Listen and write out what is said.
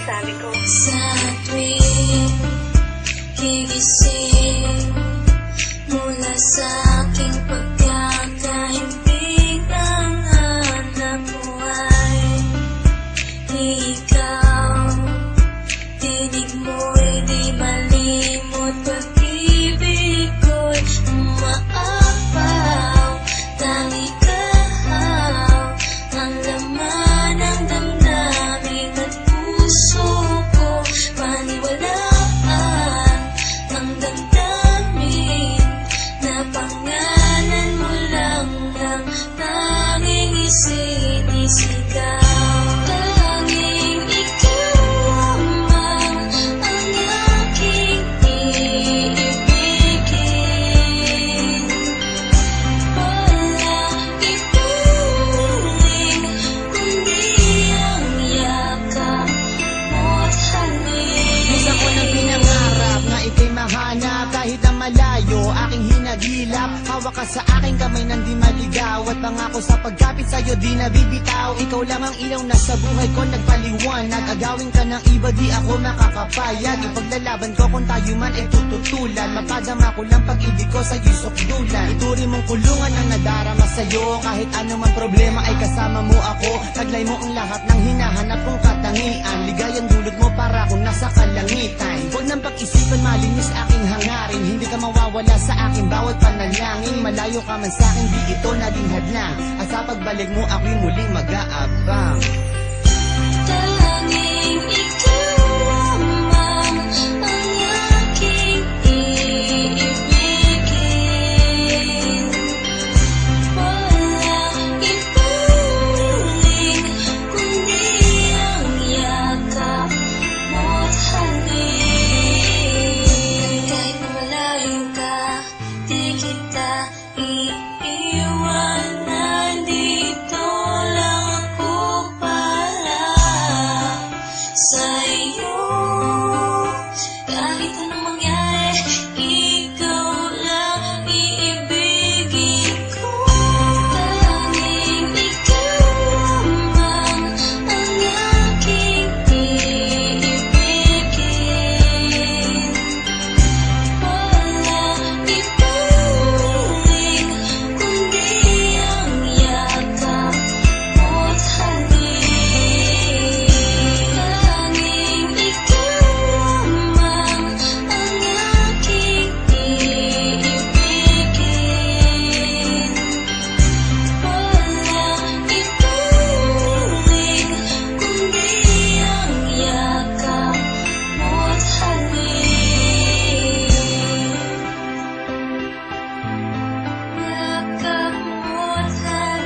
sinasabi ko. Sa tuwing gigising mula sa aking pagkakahimbing, ang hanap mo ay ikaw. Tinig mo'y di malimot, pag-ibig ko'y umaapaw. Tangi kahaw ang laman ng damdamin at puso ko. Paniwalaan ang damdamin na pangalan mo lang ang tanging isinisigaw. Tanging ikaw lamang ang aking iibigin. Walang ituring kundi ang yakap mo't halik. Minsan ko nang pinangarap na ika'y mahanap, kahit na malayo aking hinagilap. Hawak ka sa aking kamay nang di maligaw, at pangako sa pagkapit sa'yo di nabibitaw. Ikaw lang ang ilaw na sa buhay ko nagpaliwanag. Agawin ka ng iba di ako makakapayag. Ipaglalaban ko kung tayo man ay tututulan. Mapadama ko lang pag-ibig ko sa'yo'y sukdulan. Ituri mong kulungan ang nadarama sa'yo. Kahit anumang problema ay kasama mo ako. Taglay mo ang lahat ng hinahanap kong katangian. Ligayang dulot mo para akong nasa kalangitan. Huwag nang pag-isipan, malinis aking hangarin. Hindi ka mawawala sa aking bawat panalangin. Malayo ka man sa'kin, di ito naging hadlang. At sa pagbalik mo ako'y muling mag-aabang. Tanging ikaw lamang ang aking iibigin. Walang ituring kundi ang yakap mo't halik. Kahit na malayo ka, di kita iiwanan. Dito lang ako para sa'yo. Kahit anong mangyari, ikaw lang iibigin ko. Tanging ikaw lamang ang aking iibigin. Walang ituring kundi ang yakap mo't halik. Tanging ikaw lamang ang aking iibigin. Walang ituring kundi ang yakap mo't halik. Yakap mo't halik.